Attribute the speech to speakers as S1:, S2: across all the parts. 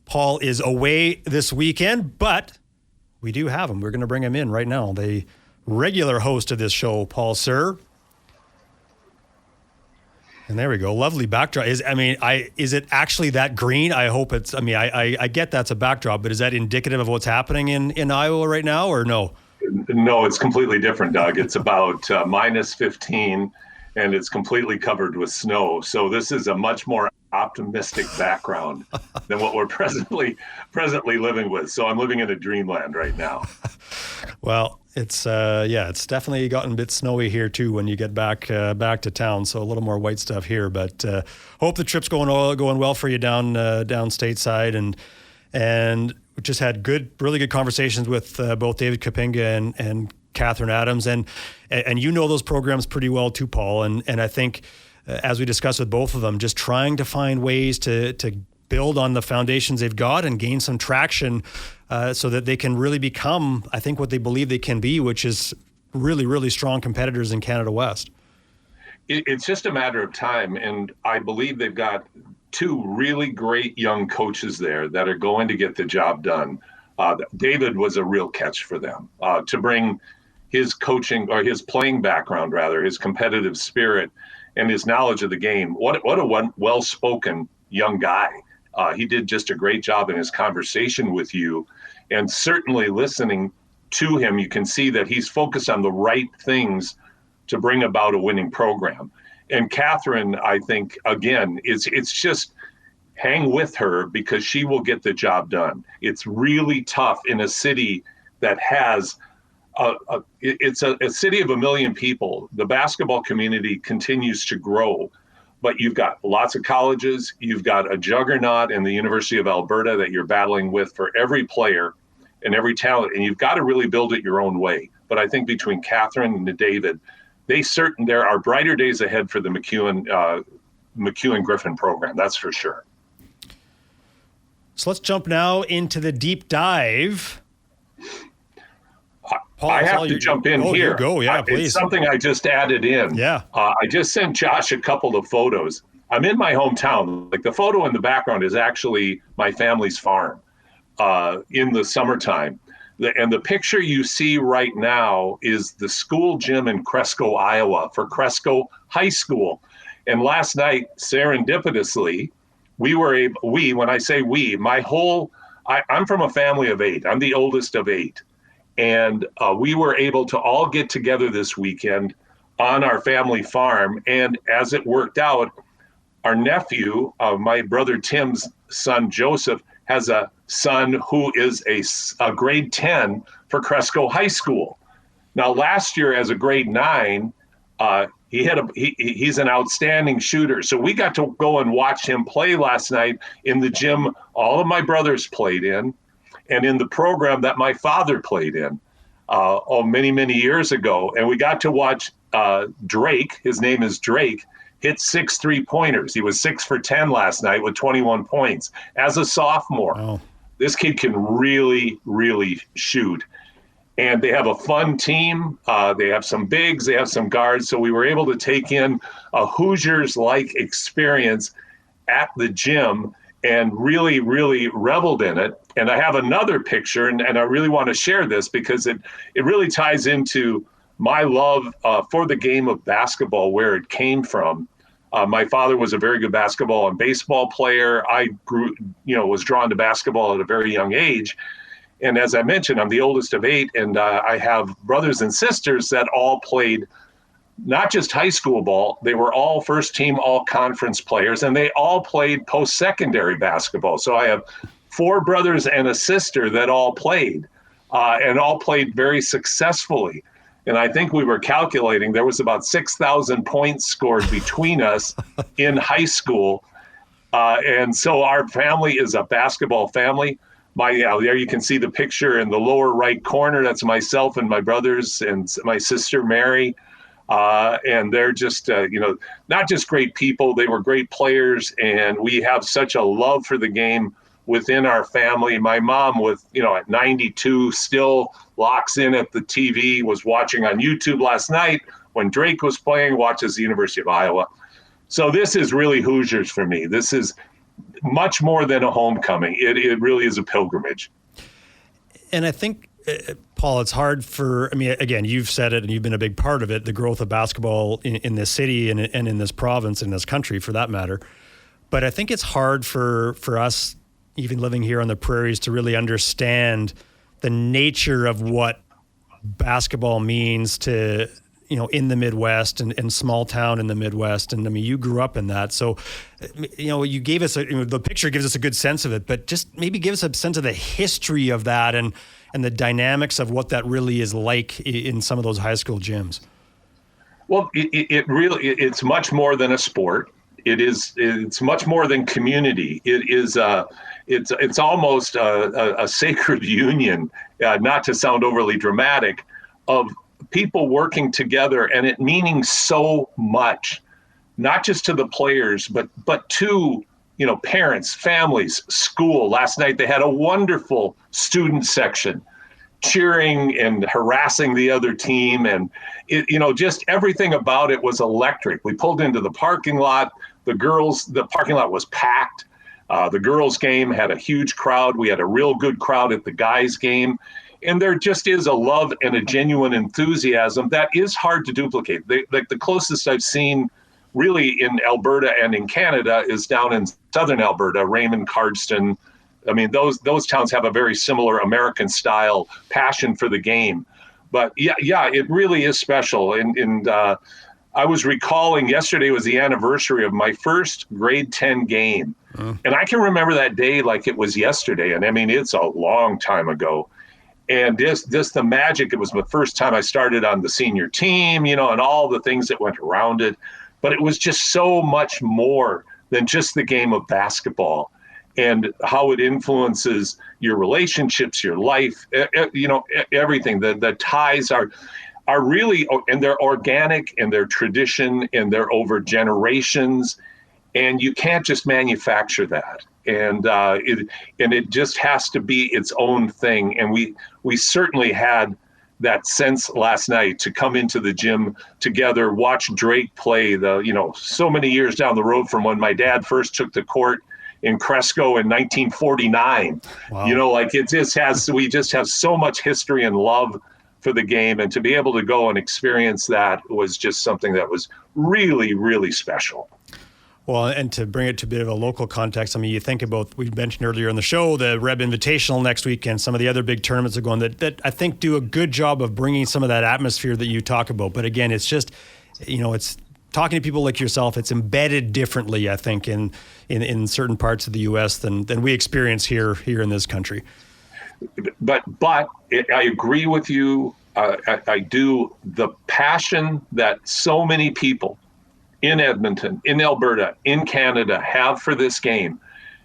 S1: Paul is away this weekend, but we do have him. We're going to bring him in right now. The regular host of this show, Paul Sir. And there we go. Lovely backdrop. Is it actually that green? I hope it's, I get that's a backdrop, but is that indicative of what's happening in Iowa right now, or no?
S2: No, it's completely different, Doug. It's about minus 15, and it's completely covered with snow. So this is a much more optimistic background than what we're presently living with. So I'm living in a dreamland right now.
S1: Well, it's definitely gotten a bit snowy here too when you get back to town. So a little more white stuff here, but hope the trip's going well for you down stateside, and we just had really good conversations with both David Kapinga and Catherine Adams, and you know those programs pretty well too, Paul, and I think as we discussed with both of them, just trying to find ways to build on the foundations they've got and gain some traction so that they can really become, I think, what they believe they can be, which is really, really strong competitors in Canada West.
S2: It's just a matter of time, and I believe they've got two really great young coaches there that are going to get the job done. David was a real catch for them to bring his coaching, or his playing background rather, his competitive spirit and his knowledge of the game. What a well-spoken young guy. He did just a great job in his conversation with you, and certainly listening to him, you can see that he's focused on the right things to bring about a winning program. And Catherine, I think, again, it's just hang with her because she will get the job done. It's really tough in a city that has it's a city of 1 million people. The basketball community continues to grow, but you've got lots of colleges. You've got a juggernaut in the University of Alberta that you're battling with for every player and every talent, and you've got to really build it your own way. But I think between Catherine and David, there are brighter days ahead for the McEwen Griffin program. That's for sure.
S1: So let's jump now into the deep dive.
S2: Paul, I have to jump in here.
S1: Go, yeah, please.
S2: It's something I just added in.
S1: Yeah.
S2: I just sent Josh a couple of photos. I'm in my hometown. Like, the photo in the background is actually my family's farm in the summertime. And the picture you see right now is the school gym in Cresco, Iowa, for Cresco High School. And last night, serendipitously, when I say we, I'm from a family of 8. I'm the oldest of 8. And we were able to all get together this weekend on our family farm. And as it worked out, our nephew, my brother Tim's son, Joseph, has a son who is a grade 10 for Cresco High School. Now, last year as a grade 9, he's an outstanding shooter. So we got to go and watch him play last night in the gym all of my brothers played in, and in the program that my father played in many, many years ago. And we got to watch Drake, his name is Drake, hit 6 3-pointers. He was 6 for 10 last night with 21 points as a sophomore. Oh. This kid can really, really shoot. And they have a fun team. They have some bigs, they have some guards. So we were able to take in a Hoosiers-like experience at the gym and really, really reveled in it. And I have another picture, and I really want to share this because it really ties into my love for the game of basketball, where it came from. My father was a very good basketball and baseball player. I was drawn to basketball at a very young age. And as I mentioned, I'm the oldest of 8, and I have brothers and sisters that all played not just high school ball. They were all first team, all conference players, and they all played post-secondary basketball. So I have 4 brothers and a sister that all played and all played very successfully. And I think we were calculating there was about 6,000 points scored between us in high school. And so our family is a basketball family. There you can see the picture in the lower right corner. That's myself and my brothers and my sister, Mary. And they're just, not just great people. They were great players. And we have such a love for the game within our family. My mom, at 92, still locks in at the TV, was watching on YouTube last night when Drake was playing, watches the University of Iowa. So this is really Hoosiers for me. This is much more than a homecoming. It really is a pilgrimage.
S1: And I think, Paul, it's hard for, I mean, again, you've said it and you've been a big part of it, the growth of basketball in this city and in this province, in this country for that matter. But I think it's hard for us, even living here on the prairies, to really understand the nature of what basketball means to, in the Midwest and small town in the Midwest. And I mean, you grew up in that. So, you gave us the picture gives us a good sense of it, but just maybe give us a sense of the history of that and the dynamics of what that really is like in some of those high school gyms.
S2: Well, it's much more than a sport. It's much more than community. It's almost a sacred union, not to sound overly dramatic, of people working together and it meaning so much, not just to the players, but to, parents, families, school. Last night they had a wonderful student section cheering and harassing the other team. And, just everything about it was electric. We pulled into the parking lot. The parking lot was packed. The girls' game had a huge crowd. We had a real good crowd at the guys' game. And there just is a love and a genuine enthusiasm that is hard to duplicate. The closest I've seen really in Alberta and in Canada is down in southern Alberta, Raymond, Cardston. I mean, those towns have a very similar American style passion for the game. But yeah, it really is special. And I was recalling yesterday was the anniversary of my first grade 10 game. And I can remember that day like it was yesterday. And I mean, it's a long time ago. And just the magic, it was the first time I started on the senior team, and all the things that went around it. But it was just so much more than just the game of basketball and how it influences your relationships, your life, everything. The ties are really, and they're organic and they're tradition and they're over generations. And you can't just manufacture that. And it just has to be its own thing. And we certainly had that sense last night to come into the gym together, watch Drake play so many years down the road from when my dad first took the court in Cresco in 1949. Wow. We just have so much history and love for the game. And to be able to go and experience that was just something that was really, really special.
S1: Well, and to bring it to a bit of a local context, I mean, you think about, we mentioned earlier in the show, the Reb Invitational next week and some of the other big tournaments are going that I think do a good job of bringing some of that atmosphere that you talk about. But again, it's just, it's talking to people like yourself, it's embedded differently, I think, in certain parts of the U.S. than we experience here in this country.
S2: But I agree with you. I do. The passion that so many people in Edmonton, in Alberta, in Canada have for this game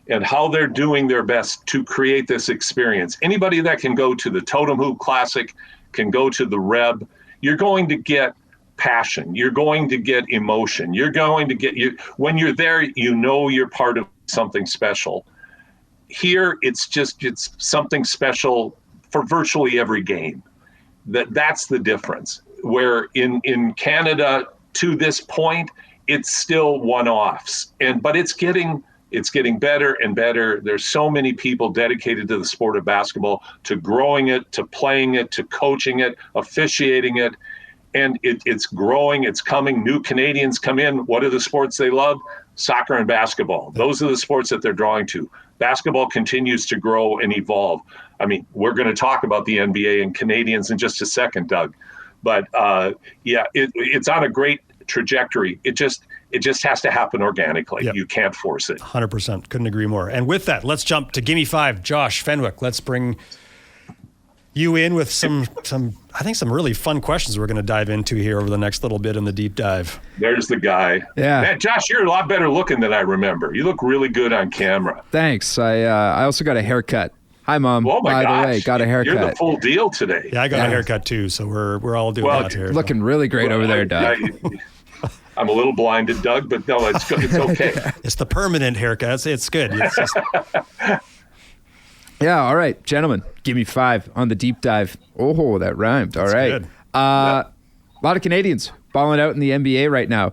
S2: and how they're doing their best to create this experience. Anybody that can go to the Totem Hoop Classic can go to the Reb. You're going to get passion. You're going to get emotion. You're going to get when you're there, you're part of something special. Here, it's something special for virtually every game. That's the difference. Where in Canada, to this point, it's still one-offs, but it's getting better and better. There's so many people dedicated to the sport of basketball, to growing it, to playing it, to coaching it, officiating it, and it's growing. It's coming. New Canadians come in. What are the sports they love? Soccer and basketball. Those are the sports that they're drawing to. Basketball continues to grow and evolve. I mean, we're going to talk about the NBA and Canadians in just a second, Doug. But it's on a great trajectory. It just has to happen organically. Yep. You can't force it.
S1: 100%. Couldn't agree more. And with that, let's jump to Gimme 5. Josh Fenwick, let's bring you in with some really fun questions we're going to dive into here over the next little bit in the deep dive.
S2: There's the guy.
S3: Yeah.
S2: Man, Josh, you're a lot better looking than I remember. You look really good on camera.
S3: Thanks. I also got a haircut. Hi, Mom.
S2: Oh, my
S3: By the way, got a haircut.
S2: You're the full deal today.
S1: Yeah, I got a haircut too, so we're all doing that here.
S3: Looking really great over there, Doug.
S2: I'm a little blinded, Doug, but no, it's okay.
S1: It's the permanent haircut. It's good. It's just...
S3: Yeah, all right, gentlemen, give me 5 on the deep dive. Oh, that rhymed. All right.
S1: Good.
S3: A lot of Canadians balling out in the NBA right now.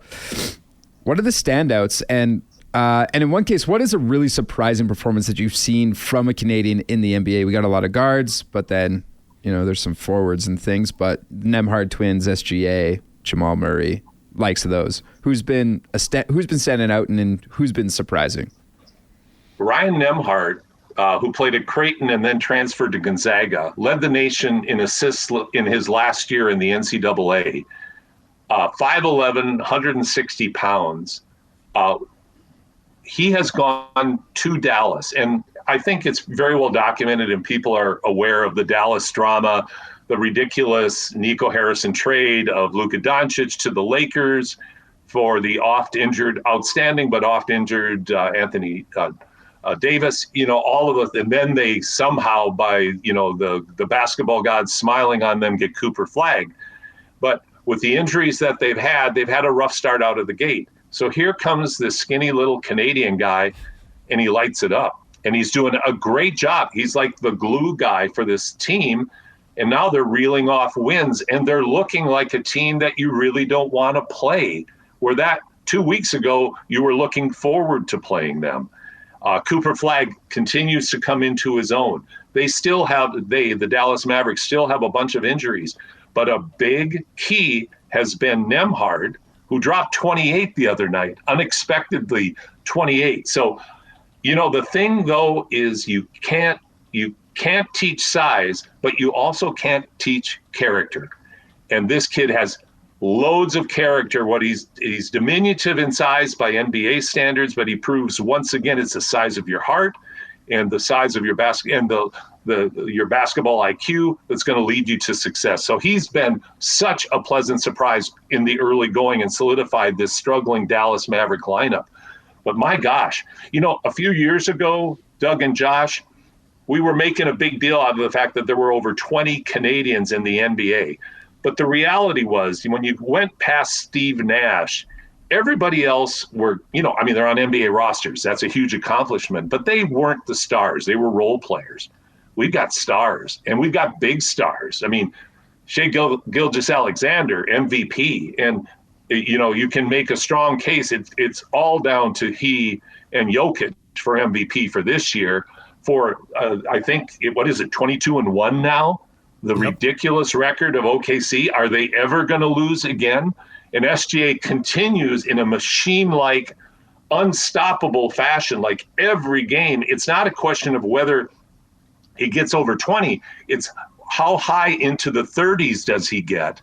S3: What are the standouts? And And in one case, what is a really surprising performance that you've seen from a Canadian in the NBA? We got a lot of guards, but then, there's some forwards and things, but Nemhard twins, SGA, Jamal Murray, likes of those. Who's been standing out and who's been surprising?
S2: Ryan Nemhard, who played at Creighton and then transferred to Gonzaga, led the nation in assists in his last year in the NCAA. 5'11", 160 pounds. He has gone to Dallas, and I think it's very well documented and people are aware of the Dallas drama, the ridiculous Nico Harrison trade of Luka Doncic to the Lakers for the outstanding but oft-injured Anthony Davis, all of us. And then they somehow, by, the basketball gods smiling on them, get Cooper flagged. But with the injuries that they've had a rough start out of the gate. So here comes this skinny little Canadian guy, and he lights it up. And he's doing a great job. He's like the glue guy for this team. And now they're reeling off wins, and they're looking like a team that you really don't want to play, where that 2 weeks ago you were looking forward to playing them. Cooper Flagg continues to come into his own. The Dallas Mavericks still have a bunch of injuries, but a big key has been Nemhard, who dropped 28 the other night, unexpectedly 28. So, the thing though is you can't teach size, but you also can't teach character. And this kid has loads of character. He's diminutive in size by NBA standards, but he proves once again it's the size of your heart and the size of your your basketball IQ that's going to lead you to success. So he's been such a pleasant surprise in the early going and solidified this struggling Dallas Maverick lineup. But my gosh, a few years ago, Doug and Josh, we were making a big deal out of the fact that there were over 20 Canadians in the NBA. But the reality was, when you went past Steve Nash, everybody else were, they're on NBA rosters. That's a huge accomplishment. But they weren't the stars. They were role players. We've got stars, and we've got big stars. Shai Gilgeous-Alexander, MVP. And, you can make a strong case. It's all down to he and Jokic for MVP for this year. For, I think, 22-1 now? The ridiculous record of OKC. Are they ever going to lose again? And SGA continues in a machine-like, unstoppable fashion. Like every game, it's not a question of whether he gets over 20. It's how high into the 30s does he get?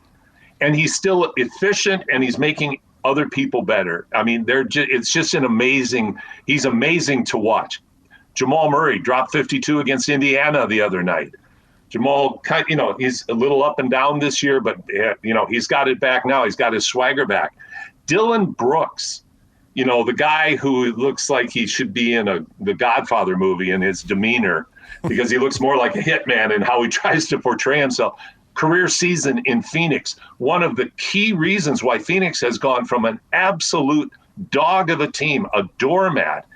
S2: And he's still efficient, and he's making other people better. It's just he's amazing to watch. Jamal Murray dropped 52 against Indiana the other night. Jamal, he's a little up and down this year, but, he's got it back now. He's got his swagger back. Dylan Brooks, the guy who looks like he should be in the Godfather movie in his demeanor, because he looks more like a hitman in how he tries to portray himself. Career season in Phoenix. One of the key reasons why Phoenix has gone from an absolute dog of a team, a doormat,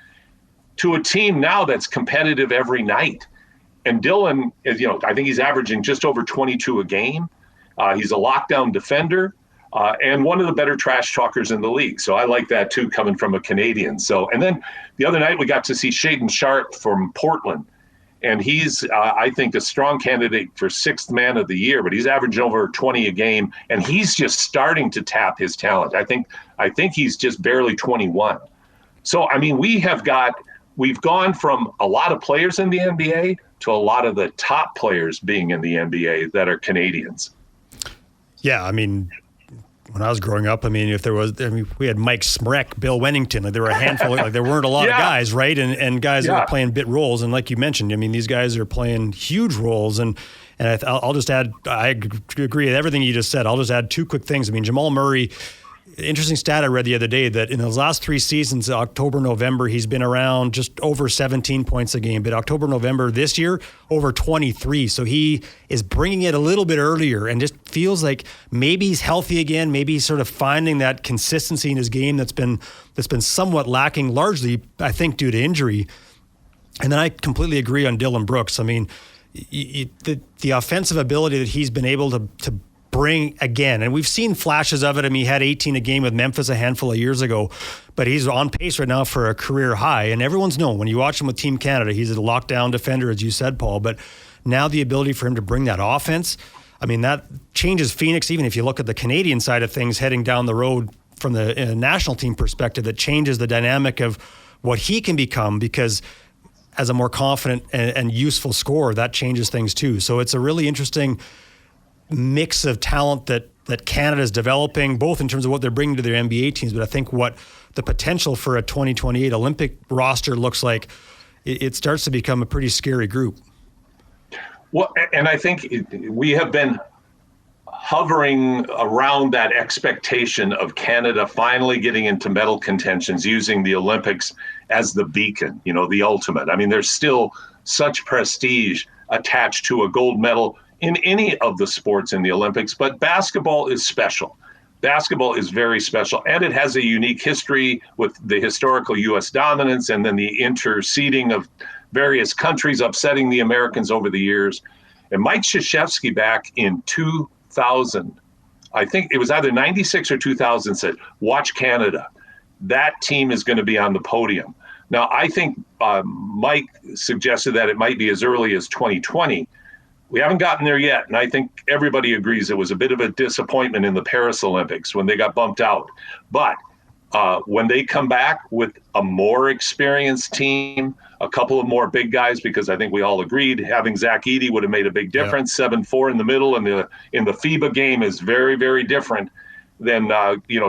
S2: to a team now that's competitive every night. And Dylan, I think he's averaging just over 22 a game. He's a lockdown defender and one of the better trash talkers in the league. So I like that too, coming from a Canadian. And then the other night we got to see Shaedon Sharpe from Portland. And he's, I think, a strong candidate for sixth man of the year, but he's averaging over 20 a game, and he's just starting to tap his talent. I think he's just barely 21. So, we've gone from a lot of players in the NBA to a lot of the top players being in the NBA that are Canadians.
S1: Yeah, when I was growing up, if there was, we had Mike Smrek, Bill Wennington. There were a handful, there weren't a lot of guys, right? And guys that were playing bit roles. And like you mentioned, these guys are playing huge roles. And I'll just add, I agree with everything you just said. I'll just add two quick things. Jamal Murray, interesting stat I read the other day that in his last 3 seasons, October, November, he's been around just over 17 points a game. But October, November this year, over 23. So he is bringing it a little bit earlier and just feels like maybe he's healthy again. Maybe he's sort of finding that consistency in his game that's been somewhat lacking, largely, I think, due to injury. And then I completely agree on Dylan Brooks. The offensive ability that he's been able to bring again. And we've seen flashes of it. I mean, he had 18 a game with Memphis a handful of years ago, but he's on pace right now for a career high. And everyone's known when you watch him with Team Canada, he's a lockdown defender, as you said, Paul. But now the ability for him to bring that offense, I mean, that changes Phoenix. Even if you look at the Canadian side of things heading down the road from the national team perspective, that changes the dynamic of what he can become, because as a more confident and useful scorer, that changes things too. So it's a really interesting mix of talent that Canada is developing, both in terms of what they're bringing to their NBA teams, but I think what the potential for a 2028 Olympic roster looks like, it starts to become a pretty scary group.
S2: Well, and I think we have been hovering around that expectation of Canada finally getting into medal contentions, using the Olympics as the beacon, the ultimate. I mean, there's still such prestige attached to a gold medal in any of the sports in the Olympics, but basketball is special. Basketball is very special, and it has a unique history with the historical U.S. dominance and then the interseeding of various countries upsetting the Americans over the years. And Mike Krzyzewski back in 2000, I think it was either 96 or 2000, said, watch Canada. That team is going to be on the podium. Now, I think Mike suggested that it might be as early as 2020. We haven't gotten there yet, and I think everybody agrees it was a bit of a disappointment in the Paris Olympics when they got bumped out. But when they come back with a more experienced team, a couple of more big guys, because I think we all agreed having Zach Edey would have made a big difference. 7-4 in the middle, and in the FIBA game is very, very different than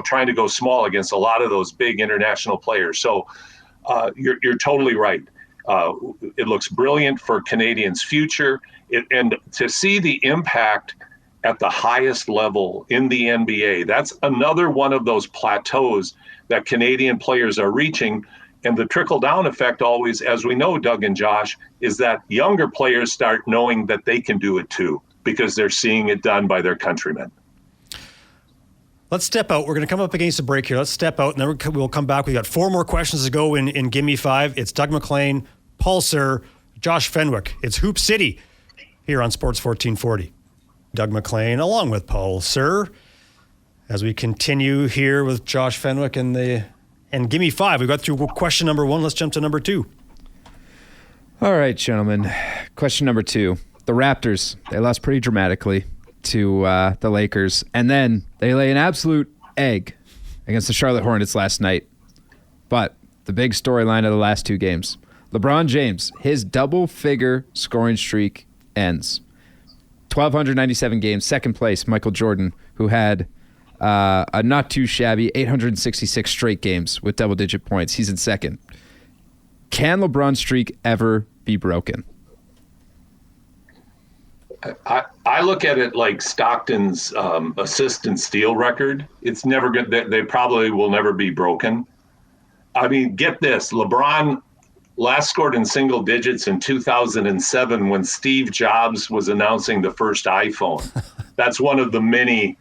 S2: trying to go small against a lot of those big international players. So you're totally right. It looks brilliant for Canadians' future. And to see the impact at the highest level in the NBA, that's another one of those plateaus that Canadian players are reaching. And the trickle-down effect always, as we know, Doug and Josh, is that younger players start knowing that they can do it too, because they're seeing it done by their countrymen.
S1: Let's step out. We're going to come up against a break here. Let's step out, and then we'll come back. We've got 4 more questions to go in Gimme 5. It's Doug McLean, Paul Sir, Josh Fenwick. It's Hoop City here on Sports 1440. Doug McLean along with Paul Sir. As we continue here with Josh Fenwick and Gimme 5. We got through question number 1. Let's jump to number 2.
S3: All right, gentlemen. Question number 2. The Raptors, they lost pretty dramatically to the Lakers, and then they lay an absolute egg against the Charlotte Hornets last night. But the big storyline of the last 2 games, LeBron James, his double-figure scoring streak ends. 1,297 games. Second place, Michael Jordan, who had a not too shabby 866 straight games with double-digit points. He's in second. Can LeBron's streak ever be broken?
S2: I look at it like Stockton's assist and steal record. It's never good. They probably will never be broken. I mean, get this. LeBron last scored in single digits in 2007 when Steve Jobs was announcing the first iPhone. That's one of the many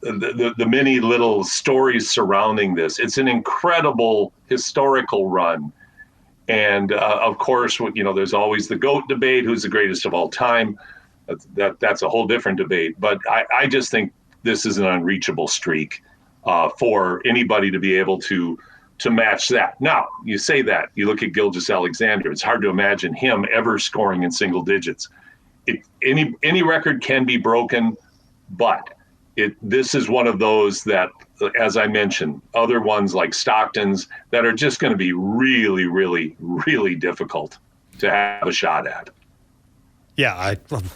S2: little stories surrounding this. It's an incredible historical run. And of course, there's always the GOAT debate, who's the greatest of all time. That's a whole different debate. But I just think this is an unreachable streak for anybody to be able to match that. Now, you say that. You look at Gilgeous-Alexander. It's hard to imagine him ever scoring in single digits. Any record can be broken, but this is one of those that, as I mentioned, other ones like Stockton's that are just going to be really, really, really difficult to have a shot at.
S1: Yeah,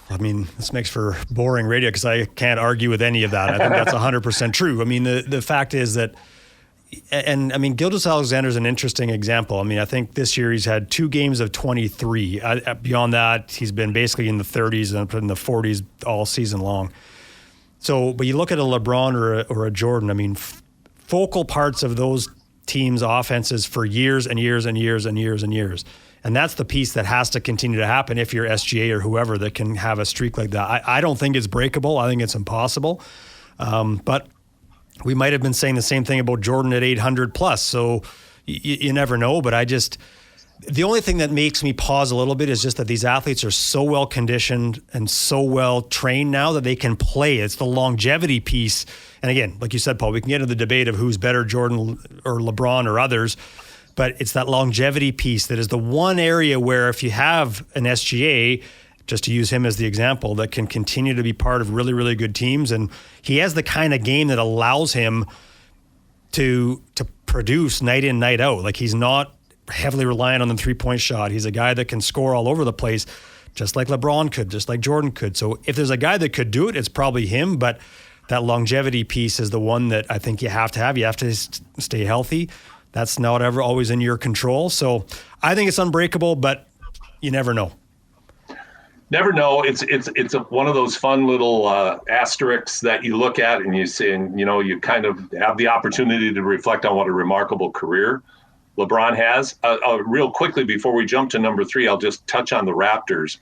S1: I mean, this makes for boring radio because I can't argue with any of that. I think that's 100% true. I mean, the fact is that, and I mean, Gilgeous-Alexander is an interesting example. I mean, I think this year he's had 2 games of 23. Beyond that, he's been basically in the 30s and in the 40s all season long. So, but you look at a LeBron or a Jordan, I mean, focal parts of those teams' offenses for years and years and years and years and years. And that's the piece that has to continue to happen if you're SGA or whoever that can have a streak like that. I don't think it's breakable. I think it's impossible. But we might have been saying the same thing about Jordan at 800 plus. So you never know. But The only thing that makes me pause a little bit is just that these athletes are so well conditioned and so well trained now that they can play. It's the longevity piece. And again, like you said, Paul, we can get into the debate of who's better, Jordan or LeBron or others, but it's that longevity piece that is the one area where if you have an SGA, just to use him as the example, that can continue to be part of really, really good teams. And he has the kind of game that allows him to produce night in, night out. Like he's not heavily reliant on the three-point shot. He's a guy that can score all over the place, just like LeBron could, just like Jordan could. So if there's a guy that could do it, it's probably him. But that longevity piece is the one that I think you have to have. You have to stay healthy. That's not ever always in your control. So I think it's unbreakable, but you never know.
S2: Never know. It's one of those fun little asterisks that you look at and you see, and you kind of have the opportunity to reflect on what a remarkable career LeBron has. Real quickly before we jump to number 3, I'll just touch on the Raptors.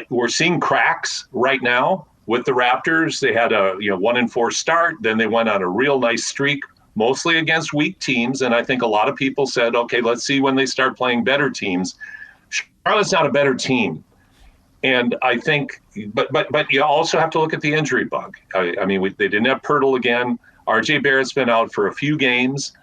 S2: We're seeing cracks right now with the Raptors. They had a 1-4 start, then they went on a real nice streak, mostly against weak teams. And I think a lot of people said, okay, let's see when they start playing better teams. Charlotte's not a better team. And I think, but you also have to look at the injury bug. I mean, they didn't have Pirtle again. RJ Barrett's been out for a few games.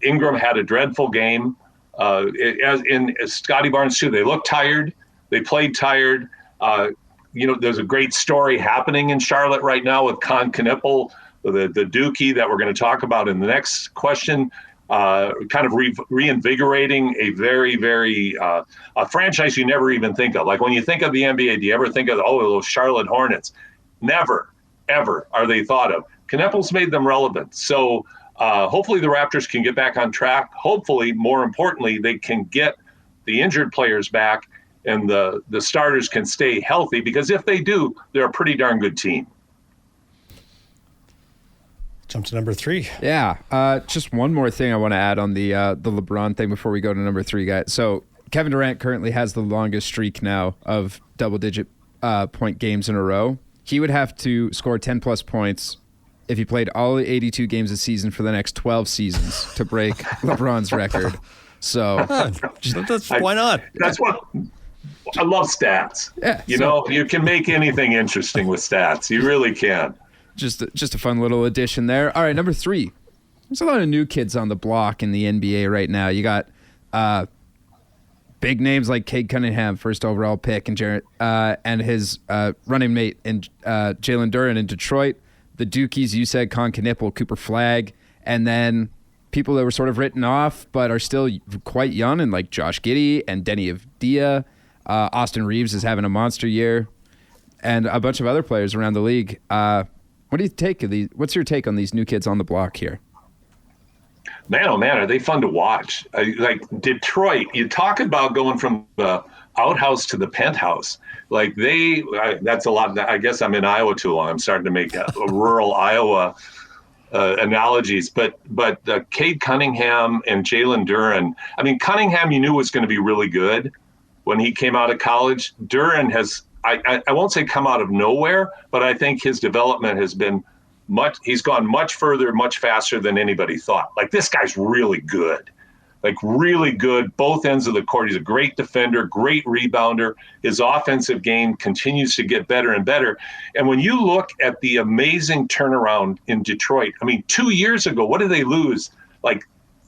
S2: Ingram had a dreadful game. As Scotty Barnes too, they looked tired. They played tired. There's a great story happening in Charlotte right now with Con Knippel, the Dookie that we're going to talk about in the next question. Kind of reinvigorating a very, very a franchise you never even think of. Like when you think of the NBA, do you ever think of those Charlotte Hornets? Never, ever are they thought of. Knippel's made them relevant. So hopefully the Raptors can get back on track. Hopefully, more importantly, they can get the injured players back and the starters can stay healthy, because if they do, they're a pretty darn good team.
S1: Jump to number 3.
S3: Yeah. Just one more thing I want to add on the LeBron thing before we go to number 3, guys. So Kevin Durant currently has the longest streak now of double-digit point games in a row. He would have to score 10-plus points if he played all 82 games a season for the next 12 seasons to break LeBron's record. So
S1: why not?
S2: That's what I love stats.
S3: Yeah,
S2: you can make anything interesting with stats. You really can.
S3: Just a fun little addition there. All right, number 3. There's a lot of new kids on the block in the NBA right now. You got big names like Cade Cunningham, first overall pick, and his running mate in Jalen Duren in Detroit. The Dukies, you said, Con Knippel, Cooper Flagg, and then people that were sort of written off but are still quite young, and like Josh Giddey and Denny Avdia. Austin Reeves is having a monster year, and a bunch of other players around the league. What do you take of these? What's your take on these new kids on the block here?
S2: Man, oh man, are they fun to watch? Like Detroit, you talk about going from the outhouse to the penthouse. Like that's a lot. I guess I'm in Iowa too long. I'm starting to make a rural Iowa analogies. But Cade Cunningham and Jalen Duren. I mean, Cunningham you knew was going to be really good when he came out of college. Duren has, I won't say come out of nowhere, but I think his development has been he's gone much further, much faster than anybody thought. Like, this guy's really good. Like, really good, both ends of the court. He's a great defender, great rebounder. His offensive game continues to get better and better. And when you look at the amazing turnaround in Detroit, I mean, 2 years ago, what did they lose? Like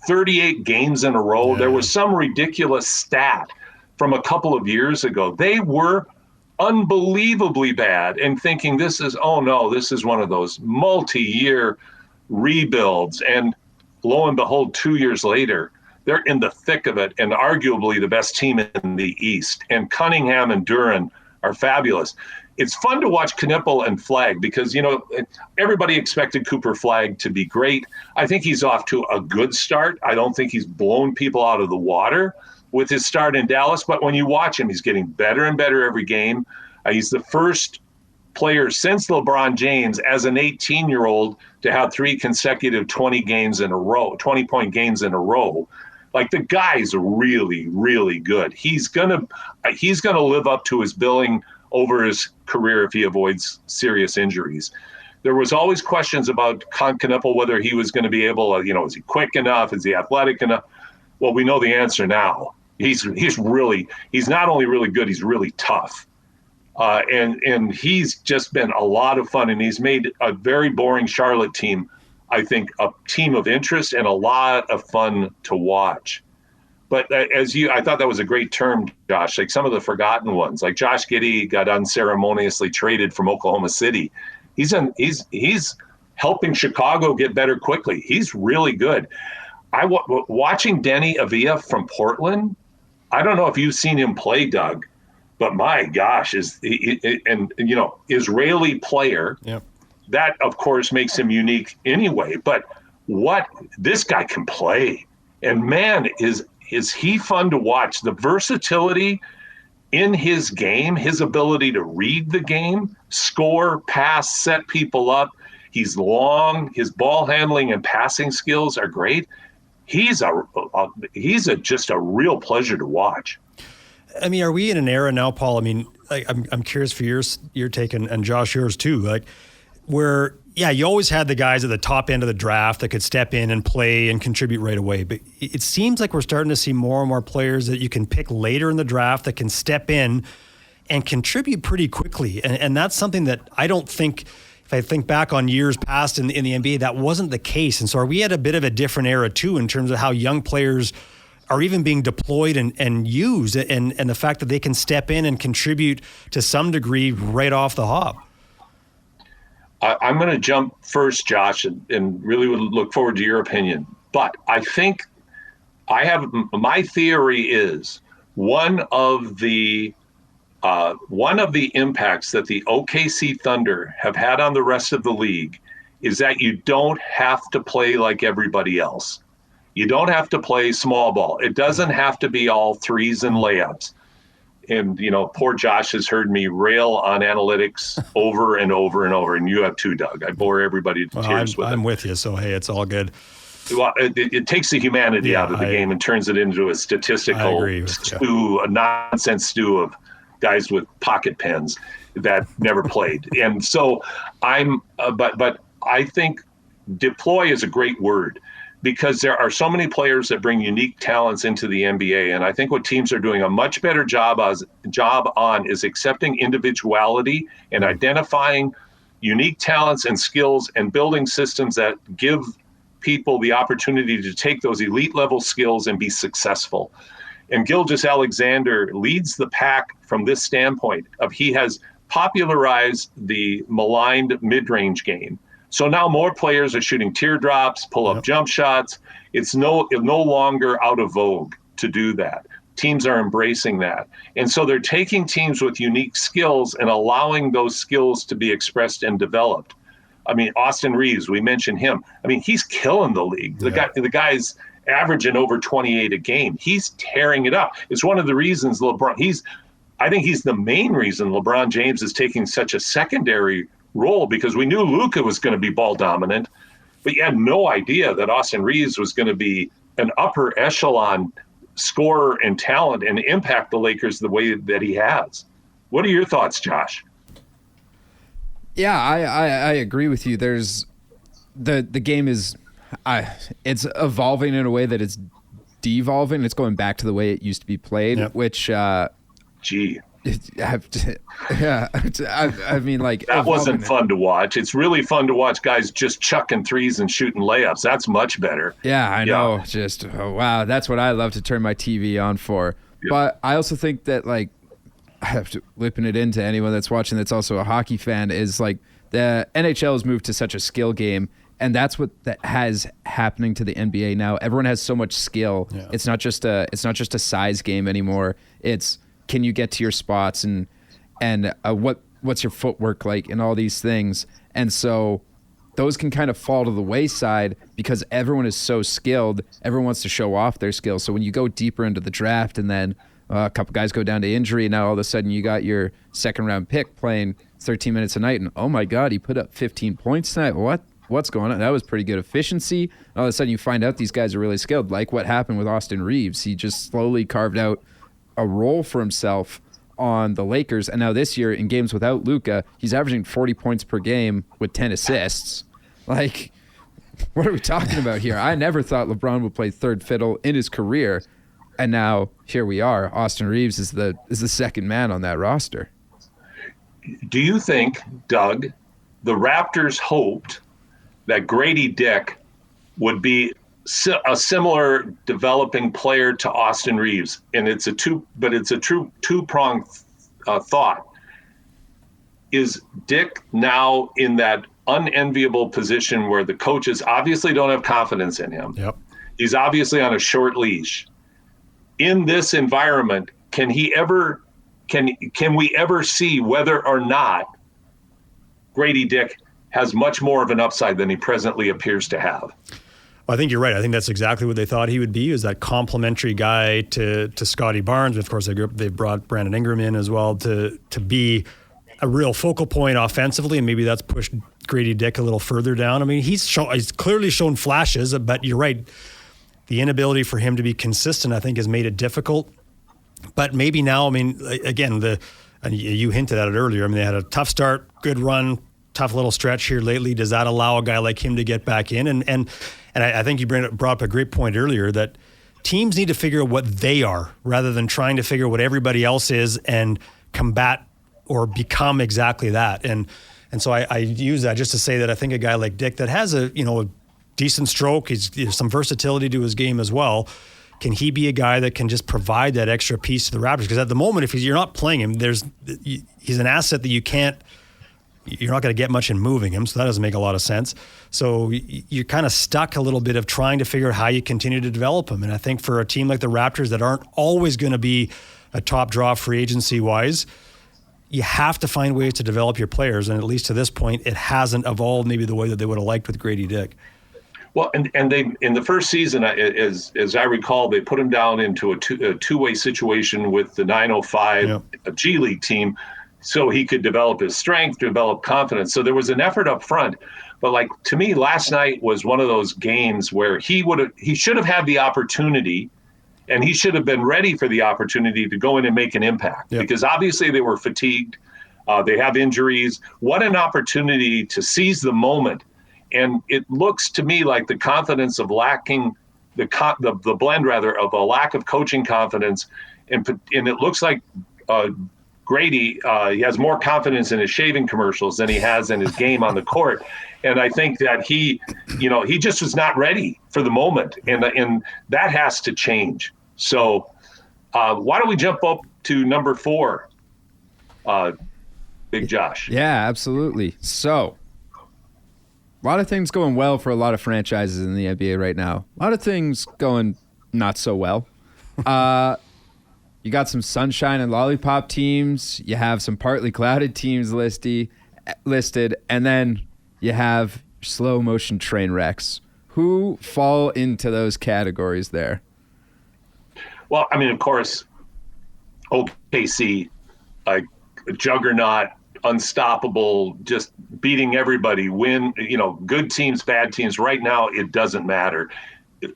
S2: 38 games in a row. Yeah. There was some ridiculous stat from a couple of years ago. They were unbelievably bad, and thinking this is one of those multi-year rebuilds. And lo and behold, 2 years later, they're in the thick of it and arguably the best team in the East. And Cunningham and Duren are fabulous. It's fun to watch Knippel and Flagg because, everybody expected Cooper Flagg to be great. I think he's off to a good start. I don't think he's blown people out of the water with his start in Dallas, but when you watch him, he's getting better and better every game. He's the first player since LeBron James as an 18-year-old to have 3 consecutive 20-point games in a row. Like, the guy's really, really good. He's gonna live up to his billing over his career if he avoids serious injuries. There was always questions about Con Knippel, whether he was going to be able, is he quick enough? Is he athletic enough? Well, we know the answer now. He's not only really good, he's really tough. And he's just been a lot of fun, and he's made a very boring Charlotte team, I think, a team of interest and a lot of fun to watch. But I thought that was a great term, Josh, like some of the forgotten ones, like Josh Giddey got unceremoniously traded from Oklahoma City. He's helping Chicago get better quickly. He's really good. Watching Denny Avila from Portland, I don't know if you've seen him play, Doug, but my gosh, Israeli player.
S1: Yep.
S2: That, of course, makes him unique anyway. But what this guy can play, and man, is he fun to watch. The versatility in his game, his ability to read the game, score, pass, set people up. He's long. His ball handling and passing skills are great. He's just a real pleasure to watch.
S1: I mean, are we in an era now, Paul? I mean, I'm curious for your take, and Josh, yours too. Like, where you always had the guys at the top end of the draft that could step in and play and contribute right away. But it seems like we're starting to see more and more players that you can pick later in the draft that can step in and contribute pretty quickly. And that's something that I don't think. If I think back on years past in the NBA, that wasn't the case. And so are we at a bit of a different era too in terms of how young players are even being deployed and used and the fact that they can step in and contribute to some degree right off the hop?
S2: I'm going to jump first, Josh, and really would look forward to your opinion. But I think my theory is one of the impacts that the OKC Thunder have had on the rest of the league is that you don't have to play like everybody else. You don't have to play small ball. It doesn't have to be all threes and layups. And, poor Josh has heard me rail on analytics over and over and over. And you have too, Doug. I bore everybody to tears with it.
S1: I'm with you. So, hey, it's all good.
S2: Well, it takes the humanity out of the game and turns it into a statistical stew, a nonsense stew of guys with pocket pens that never played. And so but I think deploy is a great word because there are so many players that bring unique talents into the NBA. And I think what teams are doing a much better job on is accepting individuality and identifying unique talents and skills and building systems that give people the opportunity to take those elite level skills and be successful. And Gilgeous-Alexander leads the pack from this standpoint of he has popularized the maligned mid-range game. So now more players are shooting teardrops, pull-up jump shots. It's no longer out of vogue to do that. Teams are embracing that. And so they're taking teams with unique skills and allowing those skills to be expressed and developed. I mean, Austin Reeves, we mentioned him. I mean, he's killing the league. The guy's averaging over 28 a game. He's tearing it up. It's one of the reasons I think he's the main reason LeBron James is taking such a secondary role, because we knew Luka was going to be ball dominant, but you had no idea that Austin Reeves was going to be an upper echelon scorer and talent and impact the Lakers the way that he has. What are your thoughts, Josh?
S3: Yeah, I agree with you. There's the game is it's evolving in a way that it's devolving. It's going back to the way it used to be played, which I mean, like,
S2: that wasn't fun to watch. It's really fun to watch guys just chucking threes and shooting layups. That's much better.
S3: Yeah, I know. Just wow, that's what I love to turn my TV on for. Yeah. But I also think that, like, I have to whipping it into anyone that's watching that's also a hockey fan, is like the NHL has moved to such a skill game, and that's what that has happening to the NBA now. Everyone has so much skill. Yeah. It's not just a size game anymore. It's, can you get to your spots and what's your footwork like and all these things. And so those can kind of fall to the wayside because everyone is so skilled. Everyone wants to show off their skills. So when you go deeper into the draft and then a couple guys go down to injury, and now all of a sudden you got your second round pick playing 13 minutes a night, and oh my God, he put up 15 points tonight. What's going on? That was pretty good efficiency. And all of a sudden you find out these guys are really skilled, like what happened with Austin Reeves. He just slowly carved out a role for himself on the Lakers. And now this year in games without Luka, he's averaging 40 points per game with 10 assists. Like, What are we talking about here? I never thought LeBron would play third fiddle in his career, and now here we are. Austin Reeves is the second man on that roster.
S2: Do you think, Doug, the Raptors hoped that Grady Dick would be a similar developing player to Austin Reeves? And it's a true two-pronged thought. Is Dick now in that unenviable position where the coaches obviously don't have confidence in him?
S1: Yep.
S2: He's obviously on a short leash. In this environment, can we ever see whether or not Grady Dick has much more of an upside than he presently appears to have?
S1: I think you're right. I think that's exactly what they thought he would be, is that complementary guy to Scotty Barnes. Of course, they brought Brandon Ingram in as well to be a real focal point offensively, and maybe that's pushed Grady Dick a little further down. I mean, he's clearly shown flashes, but you're right. The inability for him to be consistent, I think, has made it difficult. But maybe now, I mean, again, and you hinted at it earlier. I mean, they had a tough start, good run, tough little stretch here lately. Does that allow a guy like him to get back in? And I think you brought up a great point earlier that teams need to figure out what they are rather than trying to figure out what everybody else is and combat or become exactly that. And so I use that just to say that I think a guy like Dick that has a decent stroke, he's some versatility to his game as well. Can he be a guy that can just provide that extra piece to the Raptors? Because at the moment, if you're not playing him, he's an asset that you're not going to get much in moving him, so that doesn't make a lot of sense. So you're kind of stuck a little bit of trying to figure out how you continue to develop him. And I think for a team like the Raptors that aren't always going to be a top draw free agency-wise, you have to find ways to develop your players. And at least to this point, it hasn't evolved maybe the way that they would have liked with Grady Dick.
S2: Well, and they in the first season, as I recall, they put him down into a two-way situation with the 905 G League team, so he could develop his strength, develop confidence. So there was an effort up front. But to me, last night was one of those games where he should have had the opportunity, and he should have been ready for the opportunity to go in and make an impact. Yep. Because obviously they were fatigued. They have injuries. What an opportunity to seize the moment. And it looks to me like the confidence of lacking the blend rather of a lack of coaching confidence. And it looks like Grady, he has more confidence in his shaving commercials than he has in his game on the court. And I think that he just was not ready for the moment. And that has to change. So why don't we jump up to number 4, Big Josh?
S3: Yeah, absolutely. So a lot of things going well for a lot of franchises in the NBA right now. A lot of things going not so well. You got some sunshine and lollipop teams. You have some partly clouded teams listed. And then you have slow motion train wrecks. Who fall into those categories there?
S2: Well, I mean, of course, OKC, a juggernaut, unstoppable, just beating everybody, good teams, bad teams. Right now, it doesn't matter.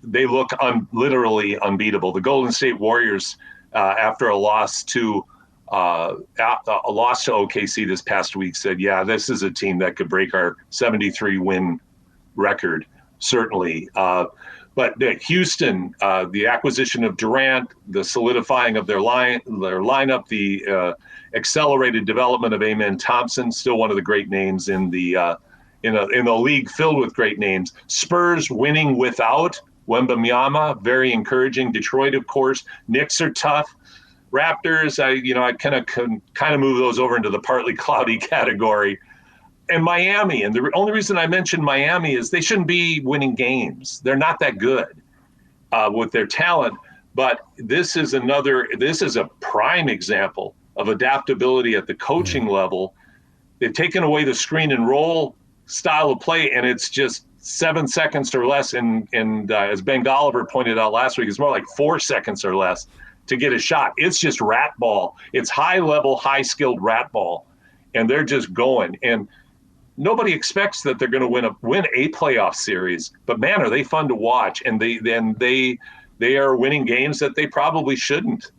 S2: They look literally unbeatable. The Golden State Warriors, after a loss to OKC this past week, said, yeah, this is a team that could break our 73 win record, certainly. But Houston, the acquisition of Durant, the solidifying of their lineup, the accelerated development of Amen Thompson, still one of the great names in the league filled with great names. Spurs winning without Wembanyama, very encouraging. Detroit, of course. Knicks are tough. Raptors, I kind of move those over into the partly cloudy category. And Miami, and the only reason I mentioned Miami is they shouldn't be winning games. They're not that good with their talent. But this is a prime example of adaptability at the coaching level. They've taken away the screen and roll style of play, and it's just 7 seconds or less. And as Ben Golliver pointed out last week, it's more like 4 seconds or less to get a shot. It's just rat ball. It's high level, high skilled rat ball, and they're just going. And nobody expects that they're going to win a playoff series, but man, are they fun to watch. And they are winning games that they probably shouldn't.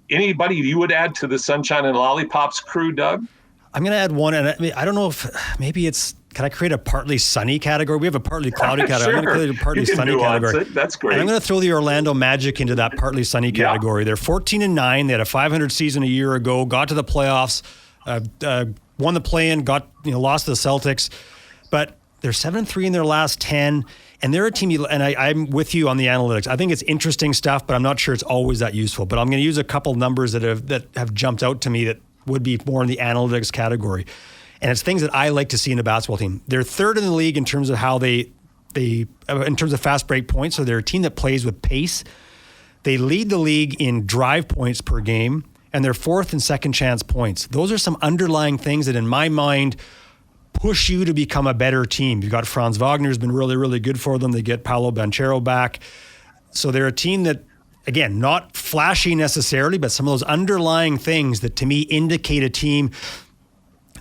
S2: Anybody you would add to the Sunshine and Lollipops crew, Doug?
S1: I'm going to add one, and I don't know if maybe it's can I create a partly sunny category? We have a partly cloudy category.
S2: Sure.
S1: I'm going to create a partly
S2: You can
S1: sunny
S2: nuance
S1: category.
S2: it. That's great.
S1: And I'm going to throw the Orlando Magic into that partly sunny category. They're 14-9. They had a 500 season a year ago, got to the playoffs, won the play-in, lost to the Celtics. But they're 7-3 in their last 10. And they're a team, and I'm with you on the analytics. I think it's interesting stuff, but I'm not sure it's always that useful. But I'm going to use a couple numbers that have jumped out to me that would be more in the analytics category. And it's things that I like to see in a basketball team. They're third in the league in terms of how they in terms of fast break points. So they're a team that plays with pace. They lead the league in drive points per game, and they're fourth in second chance points. Those are some underlying things that, in my mind, push you to become a better team. You've got Franz Wagner has been really, really good for them. They get Paolo Banchero back. So they're a team that, again, not flashy necessarily, but some of those underlying things that to me indicate a team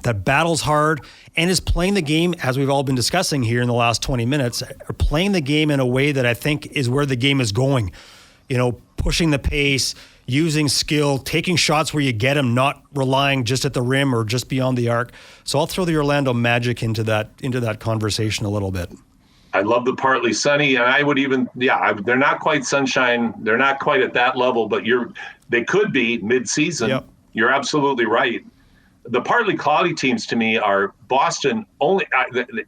S1: that battles hard and is playing the game, as we've all been discussing here in the last 20 minutes, are playing the game in a way that I think is where the game is going. Pushing the pace, using skill, taking shots where you get them, not relying just at the rim or just beyond the arc. So I'll throw the Orlando Magic into that conversation a little bit.
S2: I love the partly sunny, and I would even, they're not quite sunshine. They're not quite at that level, but they could be mid-season.
S1: Yep.
S2: You're absolutely right. The partly cloudy teams to me are Boston only.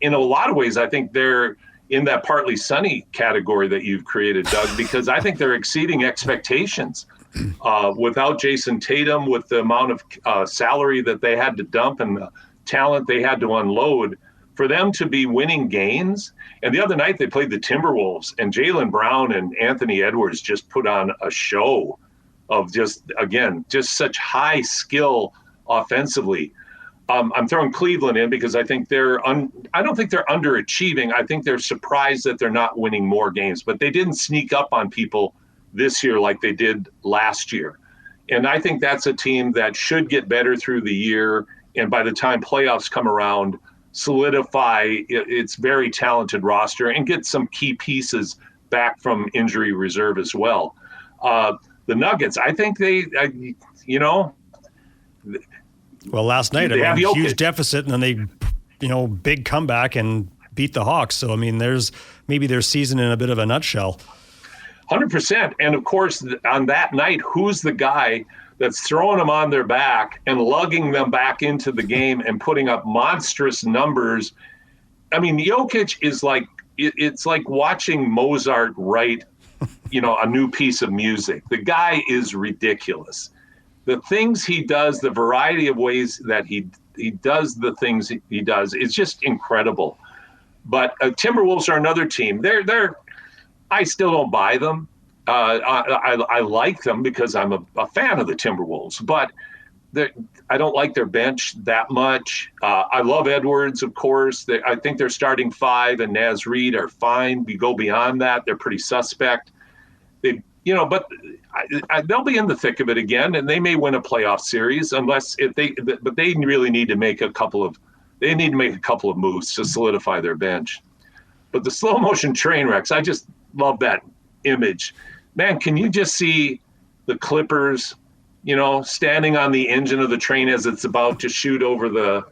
S2: In a lot of ways, I think they're in that partly sunny category that you've created, Doug, because I think they're exceeding expectations. Without Jason Tatum, with the amount of salary that they had to dump and the talent they had to unload, for them to be winning games. And the other night they played the Timberwolves, and Jaylen Brown and Anthony Edwards just put on a show of just such high skill offensively. I'm throwing Cleveland in because I think I don't think they're underachieving. I think they're surprised that they're not winning more games, but they didn't sneak up on people this year like they did last year. And I think that's a team that should get better through the year. And by the time playoffs come around, solidify its very talented roster and get some key pieces back from injury reserve as well. The Nuggets, I think
S1: well, last night,
S2: they have
S1: huge deficit, and then they, big comeback and beat the Hawks. So, there's maybe their season in a bit of a nutshell.
S2: 100%. And of course, on that night, who's the guy that's throwing them on their back and lugging them back into the game and putting up monstrous numbers? Jokic is it's like watching Mozart write, a new piece of music. The guy is ridiculous. The things he does, the variety of ways that he does the things he does, is just incredible. But Timberwolves are another team. I still don't buy them. I like them because I'm a fan of the Timberwolves, but I don't like their bench that much. I love Edwards, of course. I think their starting five and Naz Reid are fine. We go beyond that, they're pretty suspect. But they'll be in the thick of it again, and they may win a playoff series but they really need to make a couple of moves to solidify their bench. But the slow motion train wrecks, I just love that image. Man, can you just see the Clippers, standing on the engine of the train as it's about to shoot over the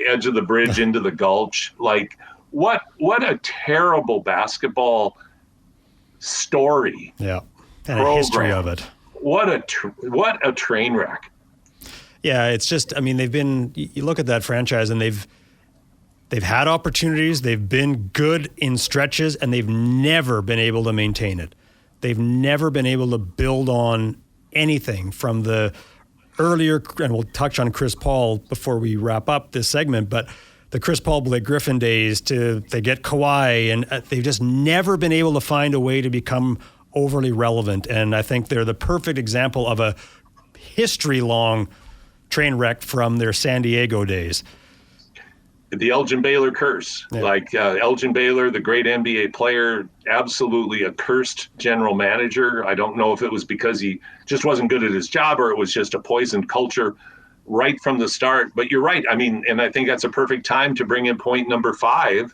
S2: edge of the bridge into the gulch? Like, what a terrible basketball story.
S1: Yeah. And a history of it.
S2: What a train wreck.
S1: Yeah, it's just, you look at that franchise and they've had opportunities, they've been good in stretches, and they've never been able to maintain it. They've never been able to build on anything from the earlier, and we'll touch on Chris Paul before we wrap up this segment, but the Chris Paul, Blake Griffin days they get Kawhi, and they've just never been able to find a way to become overly relevant. And I think they're the perfect example of a history-long train wreck from their San Diego days.
S2: The Elgin Baylor curse. Yeah. Elgin Baylor, the great NBA player, absolutely a cursed general manager. I don't know if it was because he just wasn't good at his job or it was just a poisoned culture right from the start. But you're right. And I think that's a perfect time to bring in point number 5.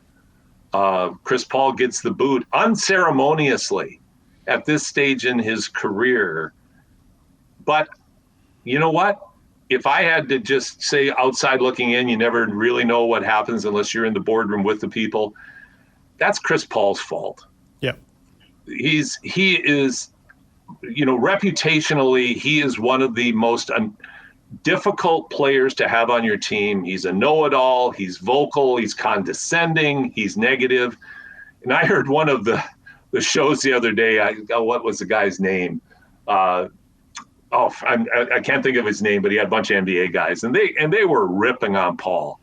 S2: Chris Paul gets the boot unceremoniously at this stage in his career. But you know what? if I had to just say outside looking in, you never really know what happens unless you're in the boardroom with the people. That's Chris Paul's fault.
S1: Yeah.
S2: He is, reputationally, he is one of the most difficult players to have on your team. He's a know-it-all. He's vocal. He's condescending. He's negative. And I heard one of the shows the other day. What was the guy's name? I can't think of his name, but he had a bunch of NBA guys, and they were ripping on Paul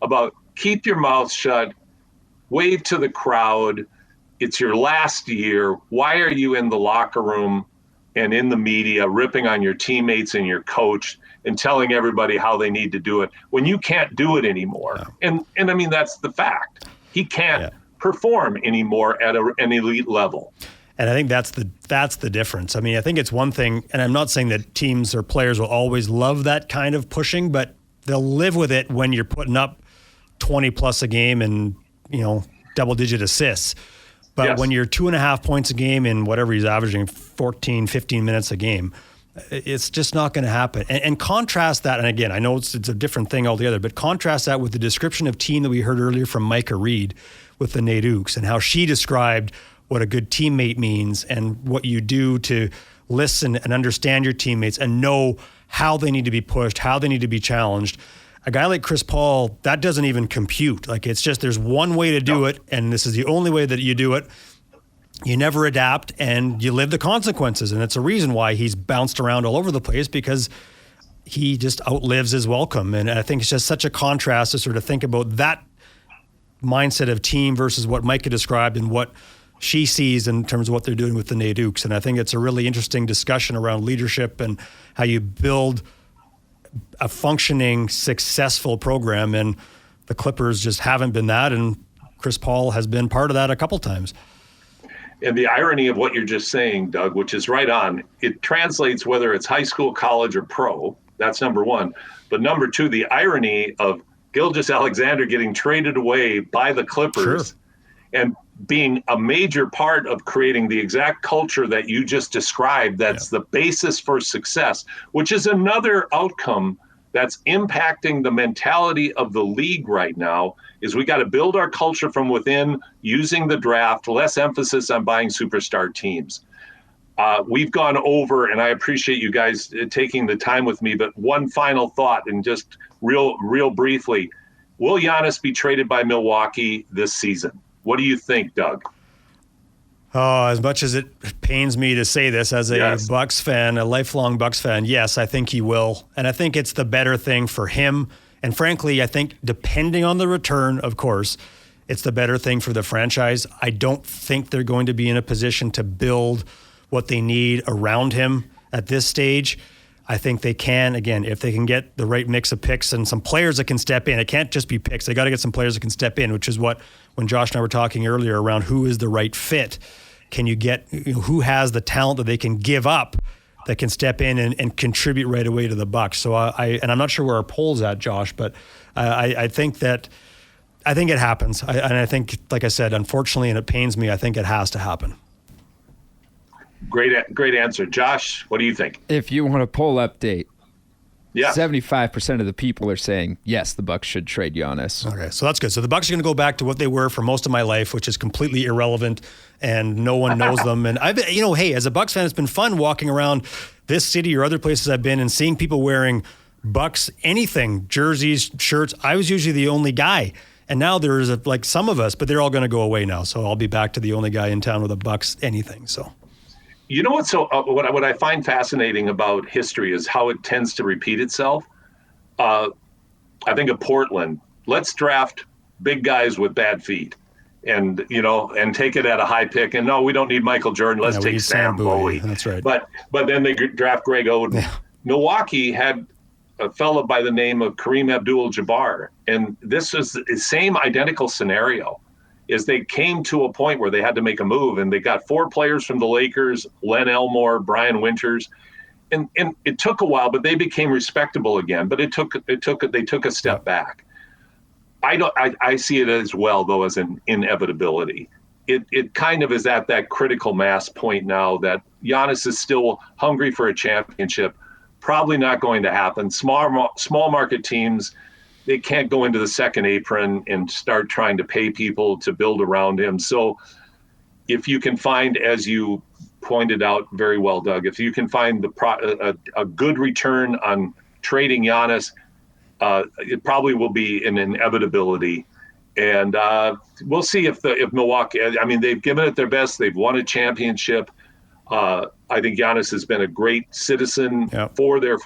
S2: about keep your mouth shut, wave to the crowd. It's your last year. Why are you in the locker room and in the media ripping on your teammates and your coach and telling everybody how they need to do it when you can't do it anymore? No. And I mean, that's the fact. He can't perform anymore at an elite level.
S1: And I think that's the difference. I mean, I think it's one thing, and I'm not saying that teams or players will always love that kind of pushing, but they'll live with it when you're putting up 20 plus a game and, double-digit assists. But when you're 2.5 points a game in whatever he's averaging, 14, 15 minutes a game, it's just not going to happen. And contrast that, and again, I know it's a different thing altogether, but contrast that with the description of team that we heard earlier from Micah Reed with the Nadukes and how she described what a good teammate means and what you do to listen and understand your teammates and know how they need to be pushed, how they need to be challenged. A guy like Chris Paul, that doesn't even compute. Like, it's just there's one way to do it, and this is the only way that you do it. You never adapt, and you live the consequences. And it's a reason why he's bounced around all over the place, because he just outlives his welcome. And I think it's just such a contrast to sort of think about that mindset of team versus what Micah described and what she sees in terms of what they're doing with the Nadukes. And I think it's a really interesting discussion around leadership and how you build a functioning, successful program. And the Clippers just haven't been that. And Chris Paul has been part of that a couple times.
S2: And the irony of what you're just saying, Doug, which is right on, it translates whether it's high school, college, or pro. That's number one. But number two, the irony of Gilgeous-Alexander getting traded away by the Clippers and being a major part of creating the exact culture that you just described, that's the basis for success, which is another outcome that's impacting the mentality of the league right now, is we got to build our culture from within using the draft, less emphasis on buying superstar teams. We've gone over, and I appreciate you guys taking the time with me, but one final thought, and just real briefly, will Giannis be traded by Milwaukee this season? What do you think, Doug?
S1: Oh, as much as it pains me to say this as a Bucks fan, a lifelong Bucks fan, yes, I think he will. And I think it's the better thing for him. And frankly, I think depending on the return, of course, it's the better thing for the franchise. I don't think they're going to be in a position to build what they need around him at this stage. I think they can, again, if they can get the right mix of picks and some players that can step in. It can't just be picks. They got to get some players that can step in, which is what, when Josh and I were talking earlier around who is the right fit, can you get, who has the talent that they can give up that can step in and contribute right away to the Bucks. So and I'm not sure where our poll's at, Josh, but I think it happens. And I think, like I said, unfortunately, and it pains me, I think it has to happen.
S2: Great answer. Josh, what do you think?
S3: If you want a poll update, 75% of the people are saying, yes, the Bucks should trade Giannis.
S1: Okay, so that's good. So the Bucks are going to go back to what they were for most of my life, which is completely irrelevant, and no one knows them. And I've, hey, as a Bucks fan, it's been fun walking around this city or other places I've been and seeing people wearing Bucks anything, jerseys, shirts. I was usually the only guy. And now there's like some of us, but they're all going to go away now. So I'll be back to the only guy in town with a Bucks anything. So.
S2: You know what's so what I find fascinating about history is how it tends to repeat itself. I think of Portland. Let's draft big guys with bad feet, and take it at a high pick. And no, we don't need Michael Jordan. Let's take Sam Bowie.
S1: That's right.
S2: But then they draft Greg Oden. Yeah. Milwaukee had a fellow by the name of Kareem Abdul-Jabbar, and this is the same identical scenario. Is they came to a point where they had to make a move, and they got 4 players from the Lakers: Len Elmore, Brian Winters, and it took a while, but they became respectable again. But they took a step back. I see it as well, though, as an inevitability. It kind of is at that critical mass point now that Giannis is still hungry for a championship, probably not going to happen. Small market teams, they can't go into the second apron and start trying to pay people to build around him. So if you can find, as you pointed out very well, Doug, if you can find a good return on trading Giannis, it probably will be an inevitability. And we'll see if Milwaukee, I mean, they've given it their best. They've won a championship. I think Giannis has been a great citizen for their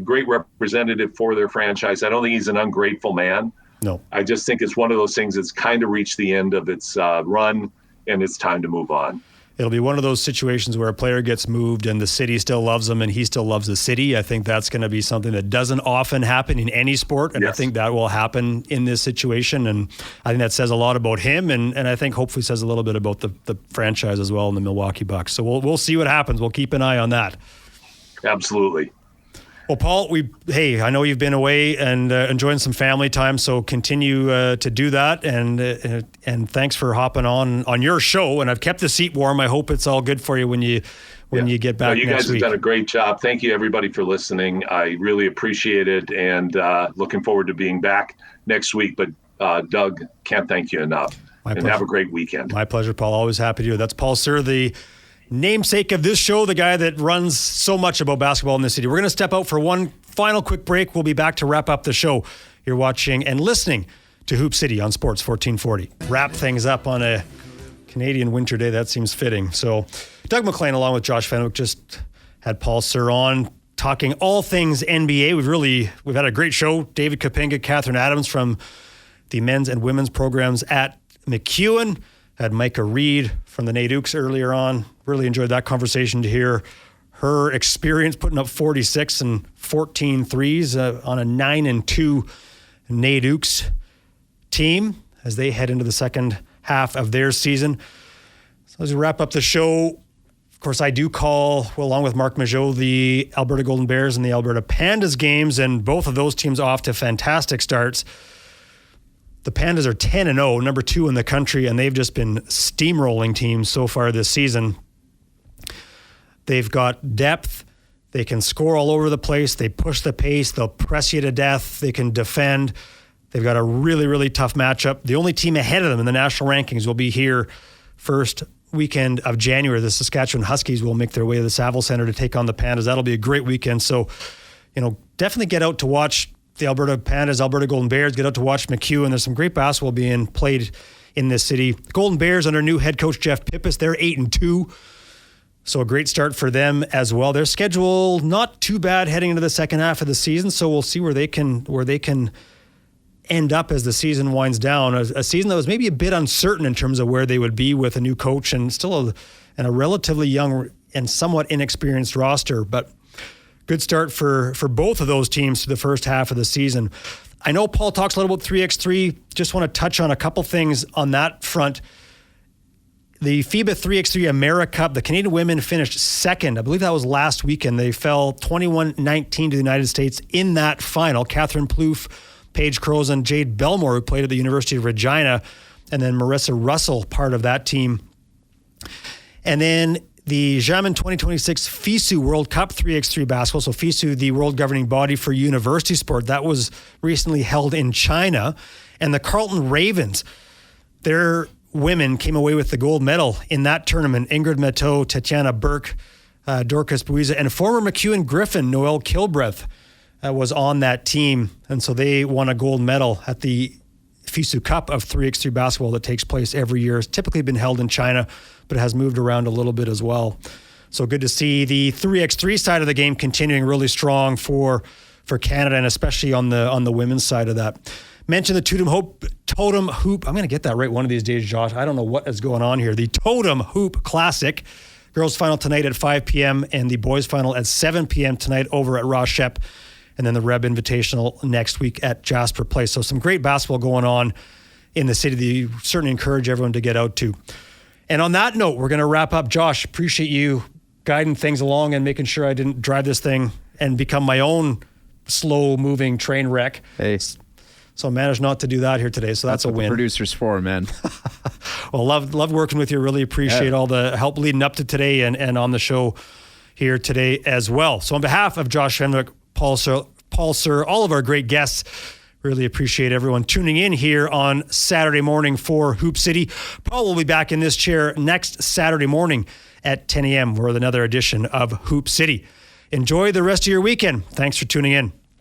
S2: great representative for their franchise. I don't think he's an ungrateful man.
S1: No,
S2: I just think it's one of those things that's kind of reached the end of its run, and it's time to move on.
S1: It'll be one of those situations where a player gets moved and the city still loves him and he still loves the city. I think that's going to be something that doesn't often happen in any sport. And I think that will happen in this situation. And I think that says a lot about him. And I think hopefully says a little bit about the franchise as well in the Milwaukee Bucks. So we'll see what happens. We'll keep an eye on that.
S2: Absolutely.
S1: Well, Paul, I know you've been away and enjoying some family time, so continue to do that. And thanks for hopping on your show. And I've kept the seat warm. I hope it's all good for you when you get back next week.
S2: You guys have done a great job. Thank you, everybody, for listening. I really appreciate it, and looking forward to being back next week. But Doug, can't thank you enough.
S1: My pleasure.
S2: Have a great weekend.
S1: My pleasure, Paul. Always happy to do it. That's Paul Sir, the namesake of this show, the guy that runs so much about basketball in the city. We're going to step out for one final quick break. We'll be back to wrap up the show. You're watching and listening to Hoop City on Sports 1440. Wrap things up on a Canadian winter day. That seems fitting. So Doug McLean along with Josh Fenwick just had Paul Sir on talking all things NBA. We've had a great show. David Kapinga, Catherine Adams from the men's and women's programs at MacEwan. Had Micah Reed from the Nadukes earlier on. Really enjoyed that conversation to hear her experience putting up 46 and 14 threes on a 9-2 Nadukes team as they head into the second half of their season. So as we wrap up the show, of course, I do call, along with Mark Majot, the Alberta Golden Bears and the Alberta Pandas games, and both of those teams off to fantastic starts. The Pandas are 10-0, number 2 in the country, and they've just been steamrolling teams so far this season. They've got depth. They can score all over the place. They push the pace. They'll press you to death. They can defend. They've got a really, really tough matchup. The only team ahead of them in the national rankings will be here first weekend of January. The Saskatchewan Huskies will make their way to the Saville Centre to take on the Pandas. That'll be a great weekend. So, definitely get out to watch the Alberta Pandas, Alberta Golden Bears, get out to watch MacEwan. There's some great basketball being played in this city. Golden Bears under new head coach Jeff Pippis, they're 8-2. So a great start for them as well. Their schedule not too bad heading into the second half of the season. So we'll see where they can end up as the season winds down. A season that was maybe a bit uncertain in terms of where they would be with a new coach and still a relatively young and somewhat inexperienced roster. But good start for both of those teams to the first half of the season. I know Paul talks a little about 3x3. Just want to touch on a couple things on that front. The FIBA 3x3 AmeriCup, the Canadian women finished second. I believe that was last weekend. They fell 21-19 to the United States in that final. Catherine Plouffe, Paige Crows, and Jade Belmore, who played at the University of Regina, and then Marissa Russell, part of that team. And then the Xiamen 2026 FISU World Cup 3x3 basketball. So FISU, the world governing body for university sport, that was recently held in China. And the Carleton Ravens, their women came away with the gold medal in that tournament. Ingrid Matteau, Tatiana Burke, Dorcas Buiza, and former MacEwan Griffin, Noelle Kilbreth, was on that team. And so they won a gold medal at the FISU Cup of 3x3 basketball that takes place every year. It's typically been held in China, but it has moved around a little bit as well. So good to see the 3x3 side of the game continuing really strong for Canada, and especially on the women's side of that. Mention the Totem Hoop. I'm going to get that right one of these days, Josh. I don't know what is going on here. The Totem Hoop Classic. Girls final tonight at 5 p.m. and the boys final at 7 p.m. tonight over at Ross Shep. And then the Reb Invitational next week at Jasper Place. So some great basketball going on in the city that you certainly encourage everyone to get out to. And on that note, we're going to wrap up. Josh, appreciate you guiding things along and making sure I didn't drive this thing and become my own slow-moving train wreck.
S3: Hey.
S1: So I managed not to do that here today, so that's a
S3: what
S1: win.
S3: The producer's for, man.
S1: Well, love working with you. Really appreciate all the help leading up to today and on the show here today as well. So on behalf of Josh Fenwick, Paul Sir, all of our great guests, really appreciate everyone tuning in here on Saturday morning for Hoop City. Paul will be back in this chair next Saturday morning at 10 a.m. with another edition of Hoop City. Enjoy the rest of your weekend. Thanks for tuning in.